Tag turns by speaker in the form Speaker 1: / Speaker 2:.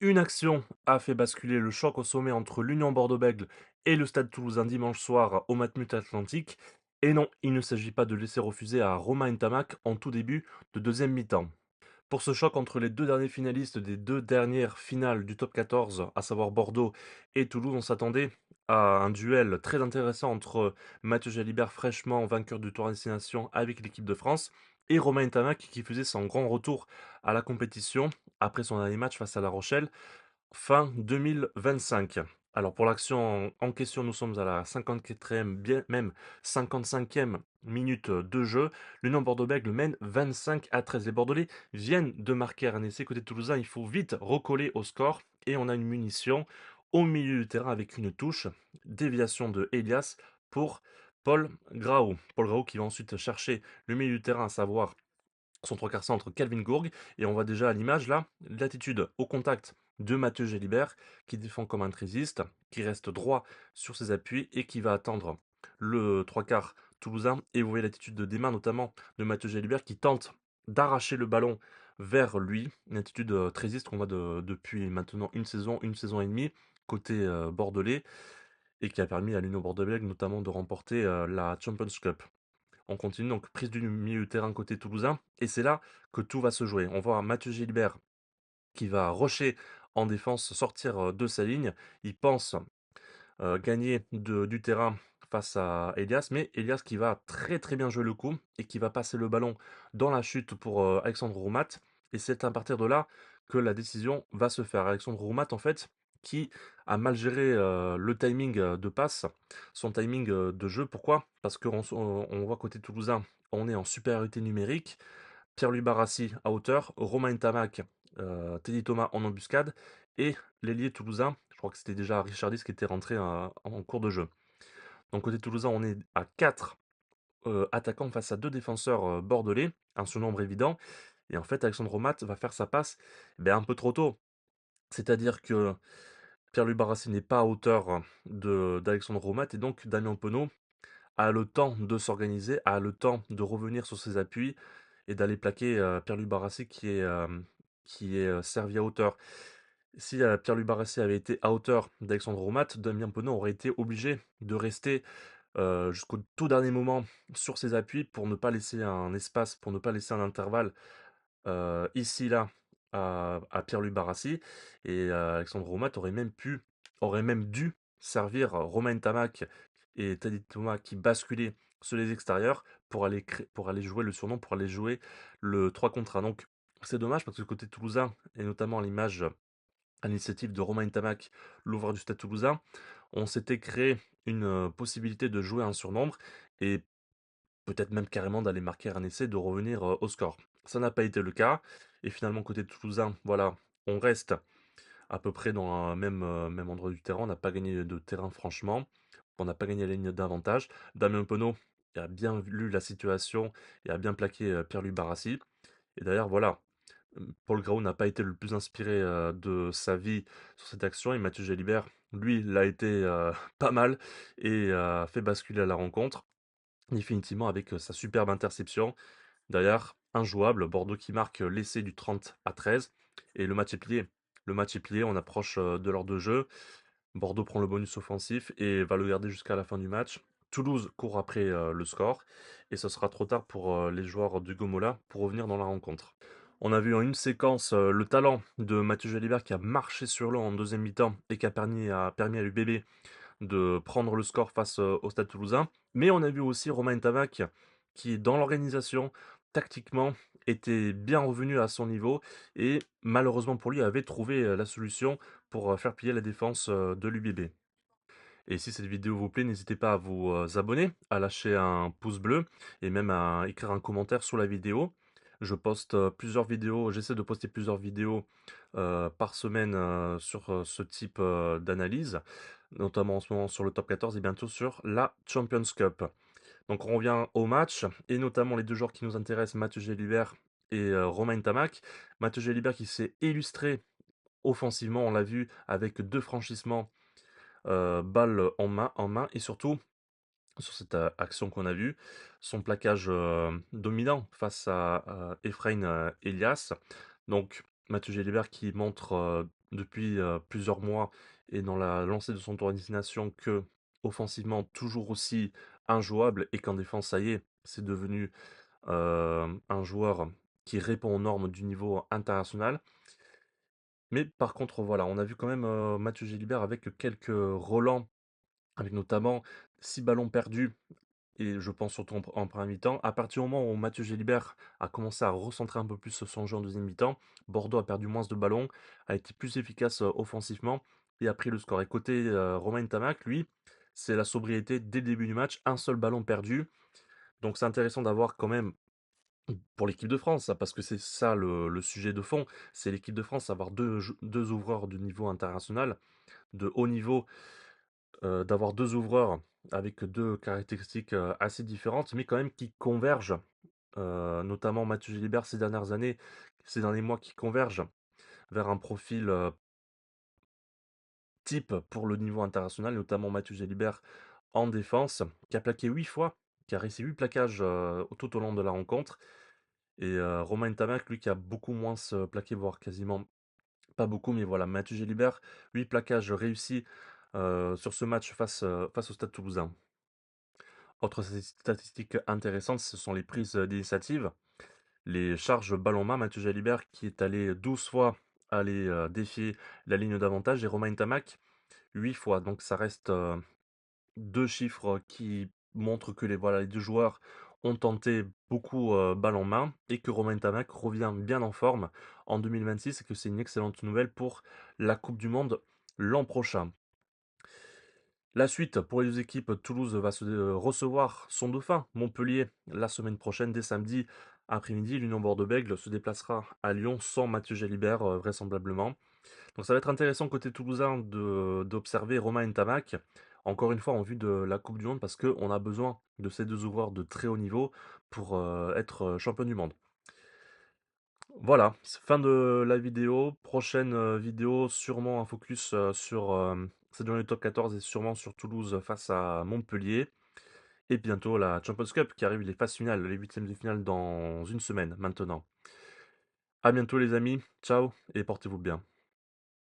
Speaker 1: Une action a fait basculer le choc au sommet entre l'Union Bordeaux-Bègles et le Stade Toulousain dimanche soir au Matmut Atlantique. Et non, il ne s'agit pas de laisser refuser à Romain Ntamak en tout début de deuxième mi-temps. Pour ce choc entre les deux derniers finalistes des deux dernières finales du top 14, à savoir Bordeaux et Toulouse, on s'attendait à un duel très intéressant entre Mathieu Jalibert, fraîchement vainqueur du Tour Destination avec l'équipe de France, et Romain Ntamak qui faisait son grand retour à la compétition après son dernier match face à La Rochelle fin 2025. Alors pour l'action en question, nous sommes à la 54e, bien même 55e minute de jeu. L'Union Bordeaux-Bègles mène 25-13. Les Bordelais viennent de marquer un essai côté toulousain. Il faut vite recoller au score et on a une munition au milieu du terrain avec une touche, déviation de Elias pour Paul Graou. Paul Graou qui va ensuite chercher le milieu du terrain, à savoir son trois quarts centre Calvin Gourg, et on voit déjà à l'image là l'attitude au contact de Mathieu Gélibert qui défend comme un trésiste, qui reste droit sur ses appuis et qui va attendre le trois quarts toulousain. Et vous voyez l'attitude des mains notamment de Mathieu Gélibert qui tente d'arracher le ballon vers lui, une attitude trésiste qu'on voit depuis maintenant une saison et demie côté bordelais, et qui a permis à l'Union Bordeaux-Bègles notamment de remporter la Champions Cup. On continue donc prise du milieu de terrain côté toulousain et c'est là que tout va se jouer. On voit Mathieu Gilbert qui va rusher en défense, sortir de sa ligne. Il pense gagner du terrain face à Elias, mais Elias qui va très très bien jouer le coup et qui va passer le ballon dans la chute pour Alexandre Roumat. Et c'est à partir de là que la décision va se faire. Alexandre Roumat, en fait, qui a mal géré le timing de passe, son timing de jeu. Pourquoi? Parce qu'on voit côté toulousain, on est en supériorité numérique. Pierre-Louis Barassi à hauteur, Romain Tamac, Teddy Thomas en embuscade, et l'ailier toulousain, je crois que c'était déjà Richardis qui était rentré en cours de jeu. Donc côté toulousain, on est à 4 attaquants face à 2 défenseurs bordelais, un surnombre évident, et en fait Alexandre Romat va faire sa passe un peu trop tôt. C'est-à-dire que Pierre-Louis Barassi n'est pas à hauteur d'Alexandre Romat, et donc Damien Penaud a le temps de s'organiser, a le temps de revenir sur ses appuis et d'aller plaquer Pierre-Louis Barassi qui est servi à hauteur. Si Pierre-Louis Barassi avait été à hauteur d'Alexandre Roumat, Damien Penaud aurait été obligé de rester jusqu'au tout dernier moment sur ses appuis pour ne pas laisser un espace, pour ne pas laisser un intervalle ici, là, à Pierre-Louis Barassi. Et Alexandre Roumat aurait même dû servir Romain Tamac et Teddy Thomas qui basculaient sur les extérieurs pour aller jouer le surnom, pour aller jouer le 3 contre 1. Donc c'est dommage parce que côté toulousain, et notamment à l'image, à l'initiative de Romain Tamac, l'ouvreur du Stade Toulousain, on s'était créé une possibilité de jouer un surnombre et peut-être même carrément d'aller marquer un essai, de revenir au score. Ça n'a pas été le cas. Et finalement, côté toulousain, voilà, on reste à peu près dans un même endroit du terrain. On n'a pas gagné de terrain, franchement. On n'a pas gagné la ligne d'avantage. Damien Penaud a bien lu la situation et a bien plaqué Pierre-Louis Barassi. Et d'ailleurs, voilà, Paul Grau n'a pas été le plus inspiré de sa vie sur cette action. Et Mathieu Jalibert, lui, l'a été pas mal et a fait basculer à la rencontre. Définitivement avec sa superbe interception. Derrière, injouable, Bordeaux qui marque l'essai du 30-13 et le match est plié. Le match est plié, on approche de l'heure de jeu. Bordeaux prend le bonus offensif et va le garder jusqu'à la fin du match. Toulouse court après le score et ce sera trop tard pour les joueurs du Gomola pour revenir dans la rencontre. On a vu en une séquence le talent de Mathieu Jalibert qui a marché sur l'eau en deuxième mi-temps et qui a permis à l'UBB de prendre le score face au Stade Toulousain. Mais on a vu aussi Romain Tamac qui, dans l'organisation, tactiquement, était bien revenu à son niveau et malheureusement pour lui avait trouvé la solution pour faire plier la défense de l'UBB. Et si cette vidéo vous plaît, n'hésitez pas à vous abonner, à lâcher un pouce bleu et même à écrire un commentaire sous la vidéo. Je poste plusieurs vidéos, j'essaie de poster plusieurs vidéos par semaine sur ce type d'analyse, notamment en ce moment sur le top 14 et bientôt sur la Champions Cup. Donc on revient au match et notamment les deux joueurs qui nous intéressent, Mathieu Gélibert et Romain Tamac. Mathieu Gélibert qui s'est illustré offensivement, on l'a vu avec deux franchissements balle en main et surtout sur cette action qu'on a vue, son plaquage dominant face à Efrain Elias. Donc Mathieu Gélibert qui montre depuis plusieurs mois et dans la lancée de son tour à destination que offensivement toujours aussi injouable et qu'en défense, ça y est, c'est devenu un joueur qui répond aux normes du niveau international. Mais par contre, voilà, on a vu quand même Mathieu Gélibert avec quelques relents, avec notamment 6 ballons perdus, et je pense surtout en première mi-temps. À partir du moment où Mathieu Gélibert a commencé à recentrer un peu plus son jeu en deuxième mi-temps, Bordeaux a perdu moins de ballons, a été plus efficace offensivement et a pris le score. Et côté Romain Tamac, lui, c'est la sobriété dès le début du match, un seul ballon perdu. Donc c'est intéressant d'avoir quand même pour l'équipe de France, ça, parce que c'est ça le sujet de fond, c'est l'équipe de France, avoir deux ouvreurs de niveau international, de haut niveau, d'avoir deux ouvreurs avec deux caractéristiques assez différentes, mais quand même qui convergent, notamment Mathieu Gilbert ces dernières années, ces derniers mois, qui convergent vers un profil type pour le niveau international, notamment Mathieu Gilbert en défense, qui a plaqué 8 fois, qui a réussi 8 plaquages tout au long de la rencontre. Et Romain Ntamak, lui, qui a beaucoup moins plaqué, voire quasiment pas beaucoup, mais voilà, Mathieu Gélibert, 8 plaquages réussis sur ce match face au Stade Toulousain. Autre statistique intéressante, ce sont les prises d'initiative. Les charges ballon-main, Mathieu Gélibert qui est allé 12 fois aller défier la ligne d'avantage et Romain Ntamak 8 fois. Donc ça reste deux chiffres qui montrent que voilà, les deux joueurs ont tenté beaucoup balle en main et que Romain Tamac revient bien en forme en 2026 et que c'est une excellente nouvelle pour la Coupe du Monde l'an prochain. La suite pour les deux équipes, Toulouse va se recevoir son dauphin, Montpellier, la semaine prochaine, dès samedi après-midi. L'Union Bordeaux-Bègles se déplacera à Lyon sans Mathieu Jalibert, vraisemblablement. Donc ça va être intéressant côté toulousain d'observer Romain Ntamak, encore une fois en vue de la Coupe du Monde, parce qu'on a besoin de ces deux ouvreurs de très haut niveau pour être champion du monde. Voilà, c'est fin de la vidéo. Prochaine vidéo, sûrement un focus sur cette journée top 14 et sûrement sur Toulouse face à Montpellier. Et bientôt la Champions Cup qui arrive, les phases finales, les huitièmes de finale dans une semaine maintenant. À bientôt les amis, ciao et portez-vous bien.